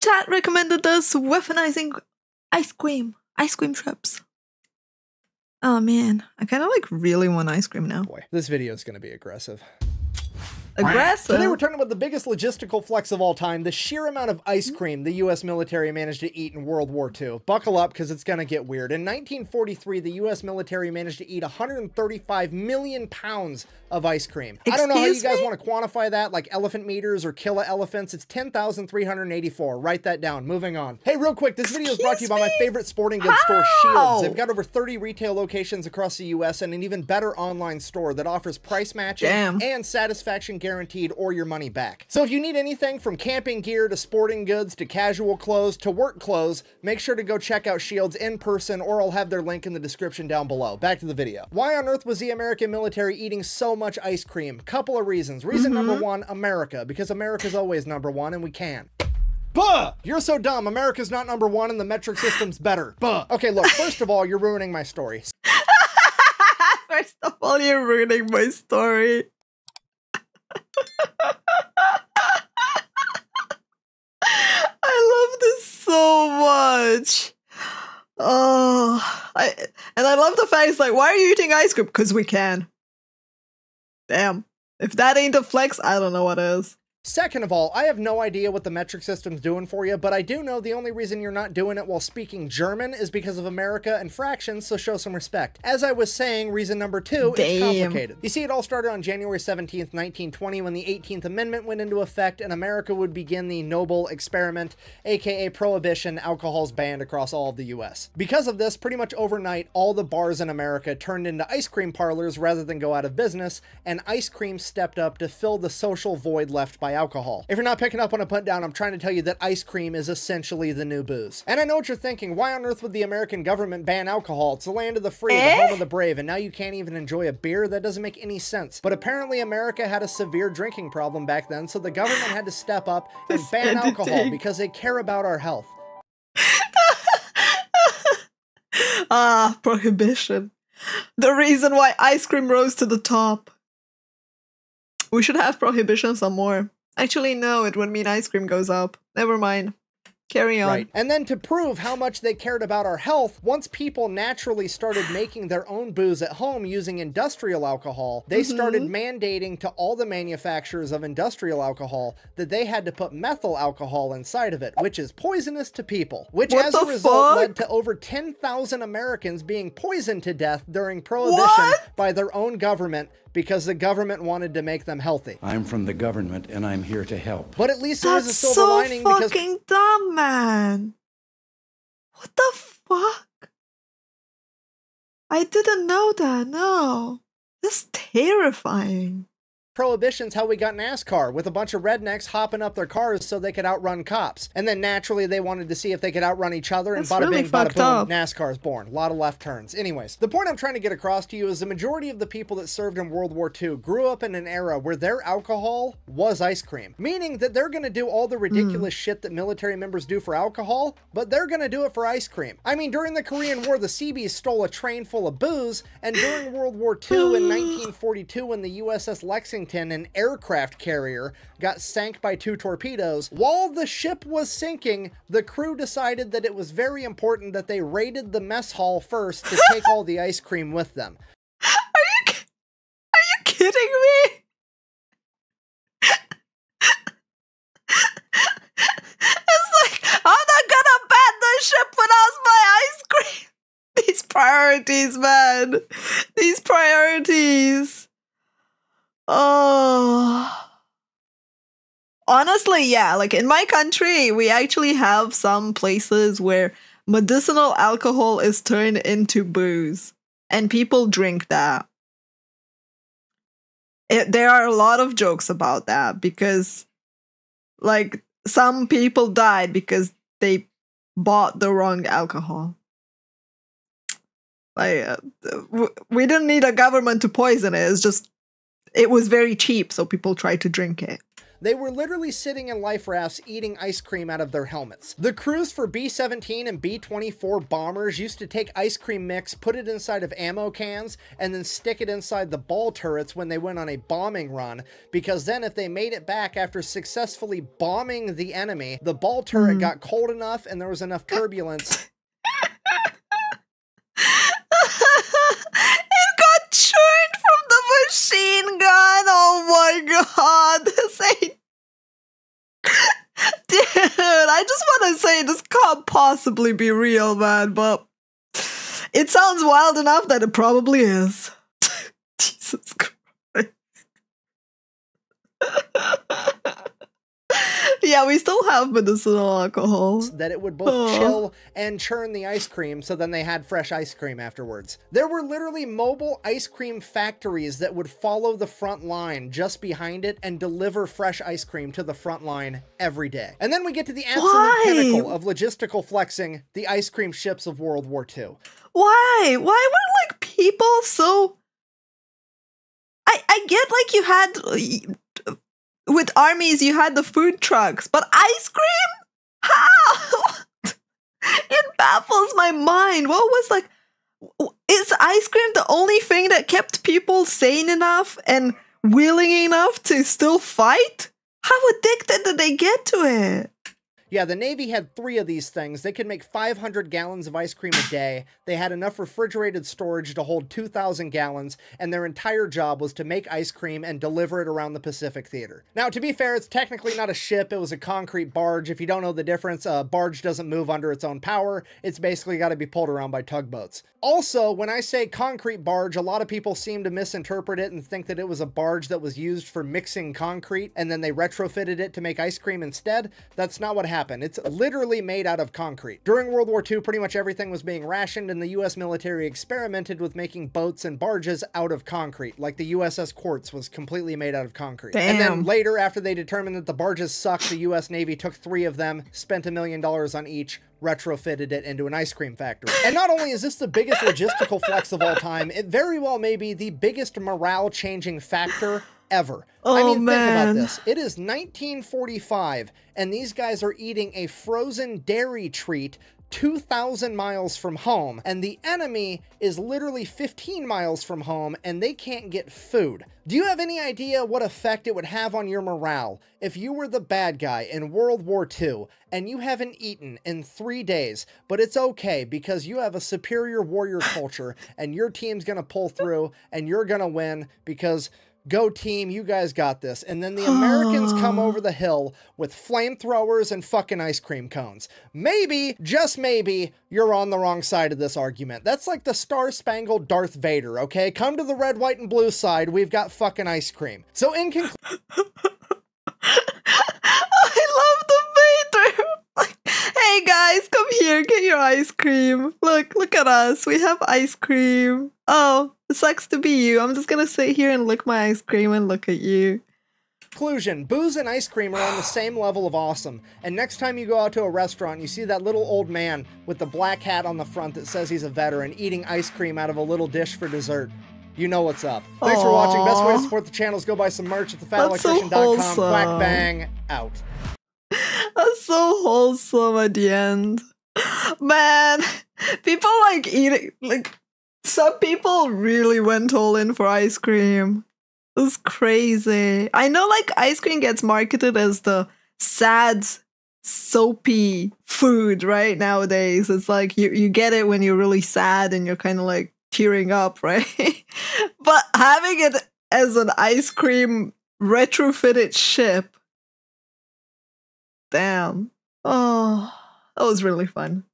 Chat recommended this weaponizing ice cream trips. Oh man, I kind of like really want ice cream now. Boy, this video is going to be aggressive. Aggressive. Today we're talking about the biggest logistical flex of all time, the sheer amount of ice cream the US military managed to eat in World War II. Buckle up because it's going to get weird. In 1943, the US military managed to eat 135 million pounds of ice cream. I don't know how you guys want to quantify that, like elephant meters or kilo elephants. It's 10,384. Write that down. Moving on. Hey, real quick, this video is brought to you by my favorite sporting goods store, Shields. They've got over 30 retail locations across the US and an even better online store that offers price matching and satisfaction guaranteed or your money back. So if you need anything from camping gear to sporting goods to casual clothes to work clothes, make sure to go check out Shields in person, or I'll have their link in the description down below. Back to the video. Why on earth was the American military eating so much ice cream? Couple of reasons. Reason number one, America, because America's always number one and we can. Buh! You're so dumb. America's not number one and the metric system's better. Buh! Okay, look, first of all, you're ruining my story. First of all, you're ruining my story. I love this so much. Oh, I love the fact it's like, why are you eating ice cream? Because we can. Damn. If that ain't a flex, I don't know what is. Second of all, I have no idea what the metric system's doing for you, but I do know the only reason you're not doing it while speaking German is because of America and fractions, so show some respect. As I was saying, reason number two, it's complicated. You see, it all started on January 17th, 1920, when the 18th Amendment went into effect and America would begin the noble experiment, aka prohibition. Alcohol's banned across all of the US. Because of this, pretty much overnight, all the bars in America turned into ice cream parlors rather than go out of business, and ice cream stepped up to fill the social void left by alcohol. If you're not picking up on a put down, I'm trying to tell you that ice cream is essentially the new booze. And I know what you're thinking, why on earth would the American government ban alcohol? It's the land of the free, the home of the brave, and now you can't even enjoy a beer? That doesn't make any sense. But apparently America had a severe drinking problem back then, so the government had to step up and ban alcohol because they care about our health. Ah, prohibition. The reason why ice cream rose to the top. We should have prohibition some more. Actually, no, it would mean ice cream goes up. Never mind. Carry on. Right. And then to prove how much they cared about our health, once people naturally started making their own booze at home using industrial alcohol, they started mandating to all the manufacturers of industrial alcohol that they had to put methyl alcohol inside of it, which is poisonous to people. Which as a result led to over 10,000 Americans being poisoned to death during Prohibition by their own government because the government wanted to make them healthy. I'm from the government and I'm here to help. But at least there was a silver lining because— That's so fucking dumb, man. What the fuck? I didn't know that, no. That's terrifying. Prohibition's how we got NASCAR, with a bunch of rednecks hopping up their cars so they could outrun cops. And then naturally they wanted to see if they could outrun each other, and bada bing, bada boom, NASCAR's born. A lot of left turns. Anyways, the point I'm trying to get across to you is the majority of the people that served in World War II grew up in an era where their alcohol was ice cream. Meaning that they're gonna do all the ridiculous shit that military members do for alcohol, but they're gonna do it for ice cream. I mean, during the Korean War, the Seabees stole a train full of booze, and during World War II in 1942, when the USS Lexington, an aircraft carrier, got sank by 2 torpedoes. While the ship was sinking, the crew decided that it was very important that they raided the mess hall first to take all the ice cream with them. Are you kidding me? It's like, I'm not gonna ban the ship without my ice cream. These priorities, man. These priorities. Oh, honestly, yeah, like in my country, we actually have some places where medicinal alcohol is turned into booze and people drink that. There are a lot of jokes about that because, like, some people died because they bought the wrong alcohol. Like, we didn't need a government to poison it. It's just, it was very cheap, so people tried to drink it. They were literally sitting in life rafts eating ice cream out of their helmets. The crews for B-17 and B-24 bombers used to take ice cream mix, put it inside of ammo cans, and then stick it inside the ball turrets when they went on a bombing run, because then if they made it back after successfully bombing the enemy, the ball turret got cold enough and there was enough turbulence. It got churned from the machine gun. Oh my god, this ain't. Dude, I just want to say this can't possibly be real, man, but it sounds wild enough that it probably is. Jesus Christ. Yeah, we still have medicinal alcohol. That it would both chill and churn the ice cream, so then they had fresh ice cream afterwards. There were literally mobile ice cream factories that would follow the front line just behind it and deliver fresh ice cream to the front line every day. And then we get to the absolute pinnacle of logistical flexing, the ice cream ships of World War II. Why? Why were, like, people so... I get, like, you had... With armies, you had the food trucks, but ice cream? How? It baffles my mind. What was, like... Is ice cream the only thing that kept people sane enough and willing enough to still fight? How addicted did they get to it? Yeah, the Navy had 3 of these things. They could make 500 gallons of ice cream a day. They had enough refrigerated storage to hold 2,000 gallons, and their entire job was to make ice cream and deliver it around the Pacific Theater. Now, to be fair, it's technically not a ship. It was a concrete barge. If you don't know the difference, a barge doesn't move under its own power. It's basically got to be pulled around by tugboats. Also, when I say concrete barge, a lot of people seem to misinterpret it and think that it was a barge that was used for mixing concrete, and then they retrofitted it to make ice cream instead. That's not what happened. It's literally made out of concrete. During World War II, pretty much everything was being rationed, and the US military experimented with making boats and barges out of concrete, like the USS Quartz was completely made out of concrete. Damn. And then later, after they determined that the barges sucked, the US Navy took 3 of them, spent $1 million on each, retrofitted it into an ice cream factory. And not only is this the biggest logistical flex of all time, it very well may be the biggest morale-changing factor ever. I mean, think about this. It is 1945, and these guys are eating a frozen dairy treat 2,000 miles from home, and the enemy is literally 15 miles from home, and they can't get food. Do you have any idea what effect it would have on your morale if you were the bad guy in World War II, and you haven't eaten in 3 days, but it's okay because you have a superior warrior culture, and your team's gonna pull through, and you're gonna win because... Go team, you guys got this. And then the Americans come over the hill with flamethrowers and fucking ice cream cones. Maybe, just maybe, you're on the wrong side of this argument. That's like the Star-Spangled Darth Vader, okay? Come to the red, white, and blue side, we've got fucking ice cream. So in conclusion... I love the Vader! Like, hey guys, come here, get your ice cream. Look at us, we have ice cream. Oh, it sucks to be you. I'm just gonna sit here and lick my ice cream and look at you. Conclusion, booze and ice cream are on the same level of awesome. And next time you go out to a restaurant and you see that little old man with the black hat on the front that says he's a veteran eating ice cream out of a little dish for dessert, you know what's up. Thanks for watching. Best way to support the channel is go buy some merch at thefatelectrician.com. Quack bang, out. That's so wholesome at the end. Man, people like eating, like, some people really went all in for ice cream. It was crazy. I know, like, ice cream gets marketed as the sad, soapy food, right? Nowadays. It's like you get it when you're really sad and you're kind of like tearing up, right? But having it as an ice cream retrofitted ship, damn. Oh, that was really fun.